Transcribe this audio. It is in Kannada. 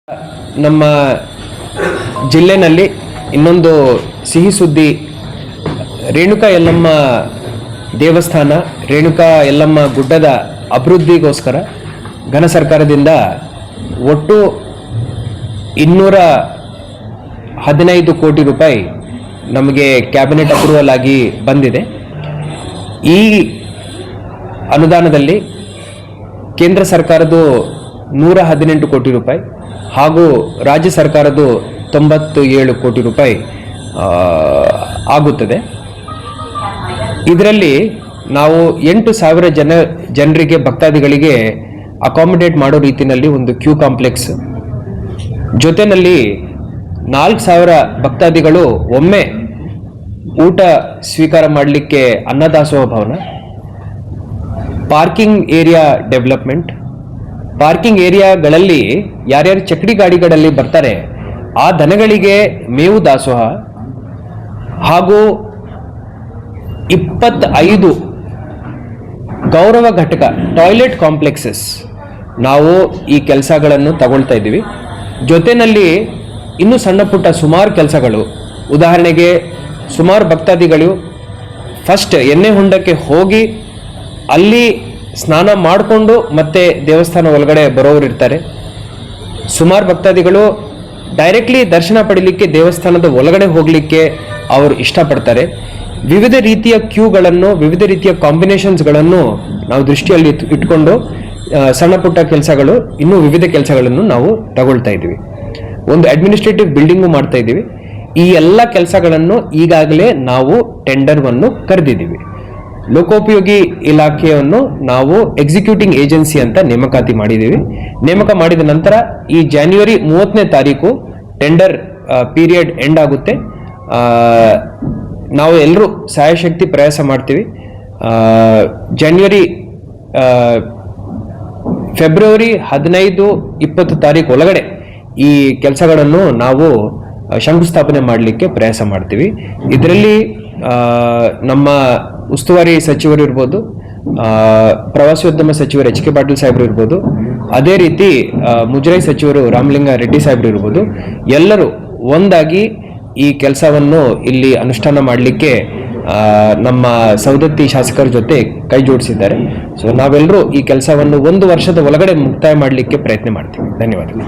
ನಮ್ಮ ಜಿಲ್ಲೆನಲ್ಲಿ ಇನ್ನೊಂದು ಸಿಹಿ ಸುದ್ದಿ. ರೇಣುಕಾ ಯಲ್ಲಮ್ಮ ದೇವಸ್ಥಾನ, ರೇಣುಕಾ ಯಲ್ಲಮ್ಮ ಗುಡ್ಡದ ಅಭಿವೃದ್ಧಿಗೋಸ್ಕರ ಘನ ಸರ್ಕಾರದಿಂದ ಒಟ್ಟು 215 ಕೋಟಿ ರೂಪಾಯಿ ನಮಗೆ ಕ್ಯಾಬಿನೆಟ್ ಅಪ್ರೂವಲ್ ಆಗಿ ಬಂದಿದೆ. ಈ ಅನುದಾನದಲ್ಲಿ ಕೇಂದ್ರ ಸರ್ಕಾರದ್ದು 118 ಕೋಟಿ ರೂಪಾಯಿ ಹಾಗೂ ರಾಜ್ಯ ಸರ್ಕಾರದ್ದು 97 ಕೋಟಿ ರೂಪಾಯಿ ಆಗುತ್ತದೆ. ಇದರಲ್ಲಿ ನಾವು 8,000 ಜನರಿಗೆ ಭಕ್ತಾದಿಗಳಿಗೆ ಅಕಾಮಿಡೇಟ್ ಮಾಡೋ ರೀತಿಯಲ್ಲಿ ಒಂದು ಕ್ಯೂ ಕಾಂಪ್ಲೆಕ್ಸ್, ಜೊತೆಯಲ್ಲಿ 4,000 ಭಕ್ತಾದಿಗಳು ಒಮ್ಮೆ ಊಟ ಸ್ವೀಕಾರ ಮಾಡಲಿಕ್ಕೆ ಅನ್ನದಾಸೋಹ ಭವನ, ಪಾರ್ಕಿಂಗ್ ಏರಿಯಾ ಡೆವಲಪ್ಮೆಂಟ್, ಪಾರ್ಕಿಂಗ್ ಏರಿಯಾಗಳಲ್ಲಿ ಯಾರ್ಯಾರು ಚಕ್ಡಿ ಗಾಡಿಗಳಲ್ಲಿ ಬರ್ತಾರೆ ಆ ದನಗಳಿಗೆ ಮೇವು ದಾಸೋಹ ಹಾಗೂ 25 ಗೌರವ ಘಟಕ ಟಾಯ್ಲೆಟ್ ಕಾಂಪ್ಲೆಕ್ಸಸ್ ನಾವು ಈ ಕೆಲಸಗಳನ್ನು ತಗೊಳ್ತಾ ಇದ್ದೀವಿ. ಜೊತೆಯಲ್ಲಿ ಇನ್ನೂ ಸಣ್ಣ ಪುಟ್ಟ ಸುಮಾರು ಕೆಲಸಗಳು, ಉದಾಹರಣೆಗೆ ಸುಮಾರು ಭಕ್ತಾದಿಗಳು ಫಸ್ಟ್ ಎಣ್ಣೆ ಹೊಂಡಕ್ಕೆ ಹೋಗಿ ಅಲ್ಲಿ ಸ್ನಾನ ಮಾಡಿಕೊಂಡು ಮತ್ತೆ ದೇವಸ್ಥಾನ ಒಳಗಡೆ ಬರೋರು ಇರ್ತಾರೆ. ಸುಮಾರು ಭಕ್ತಾದಿಗಳು ಡೈರೆಕ್ಟ್ಲಿ ದರ್ಶನ ಪಡೀಲಿಕ್ಕೆ ದೇವಸ್ಥಾನದ ಒಳಗಡೆ ಹೋಗಲಿಕ್ಕೆ ಅವರು ಇಷ್ಟಪಡ್ತಾರೆ. ವಿವಿಧ ರೀತಿಯ ಕ್ಯೂಗಳನ್ನು, ವಿವಿಧ ರೀತಿಯ ಕಾಂಬಿನೇಷನ್ಸ್ಗಳನ್ನು ನಾವು ದೃಷ್ಟಿಯಲ್ಲಿ ಇಟ್ಕೊಂಡು ಸಣ್ಣ ಪುಟ್ಟ ಕೆಲಸಗಳು, ಇನ್ನೂ ವಿವಿಧ ಕೆಲಸಗಳನ್ನು ನಾವು ತಗೊಳ್ತಾ ಇದ್ದೀವಿ. ಒಂದು ಅಡ್ಮಿನಿಸ್ಟ್ರೇಟಿವ್ ಬಿಲ್ಡಿಂಗು ಮಾಡ್ತಾ ಇದ್ದೀವಿ. ಈ ಎಲ್ಲ ಕೆಲಸಗಳನ್ನು ಈಗಾಗಲೇ ನಾವು ಟೆಂಡರ್ವನ್ನು ಕರೆದಿದ್ದೀವಿ. ಲೋಕೋಪಯೋಗಿ ಇಲಾಖೆಯನ್ನು ನಾವು ಎಕ್ಸಿಕ್ಯೂಟಿಂಗ್ ಏಜೆನ್ಸಿ ಅಂತ ನೇಮಕಾತಿ ಮಾಡಿದ್ದೀವಿ. ನೇಮಕ ಮಾಡಿದ ನಂತರ ಈ ಜನವರಿ 30ನೇ ತಾರೀಕು ಟೆಂಡರ್ ಪೀರಿಯಡ್ ಎಂಡ್ ಆಗುತ್ತೆ. ನಾವು ಎಲ್ಲರೂ ಸಾಯಶಕ್ತಿ ಪ್ರಯಾಸ ಮಾಡ್ತೀವಿ. ಫೆಬ್ರವರಿ 15-20 ತಾರೀಕು ಒಳಗಡೆ ಈ ಕೆಲಸಗಳನ್ನು ನಾವು ಶಂಕುಸ್ಥಾಪನೆ ಮಾಡಲಿಕ್ಕೆ ಪ್ರಯಾಸ ಮಾಡ್ತೀವಿ. ಇದರಲ್ಲಿ ನಮ್ಮ ಉಸ್ತುವಾರಿ ಸಚಿವರು ಇರ್ಬೋದು, ಪ್ರವಾಸೋದ್ಯಮ ಸಚಿವರು HK ಪಾಟೀಲ್ ಸಾಹೇಬರು ಇರ್ಬೋದು, ಅದೇ ರೀತಿ ಮುಜರಾಯಿ ಸಚಿವರು ರಾಮಲಿಂಗ ರೆಡ್ಡಿ ಸಾಹೇಬರು ಇರ್ಬೋದು, ಎಲ್ಲರೂ ಒಂದಾಗಿ ಈ ಕೆಲಸವನ್ನು ಇಲ್ಲಿ ಅನುಷ್ಠಾನ ಮಾಡಲಿಕ್ಕೆ ನಮ್ಮ ಸವದತ್ತಿ ಶಾಸಕರ ಜೊತೆ ಕೈ ಜೋಡಿಸಿದ್ದಾರೆ. ಸೊ ನಾವೆಲ್ಲರೂ ಈ ಕೆಲಸವನ್ನು 1 ವರ್ಷದ ಒಳಗಡೆ ಮುಕ್ತಾಯ ಮಾಡಲಿಕ್ಕೆ ಪ್ರಯತ್ನ ಮಾಡ್ತೀವಿ. ಧನ್ಯವಾದಗಳು.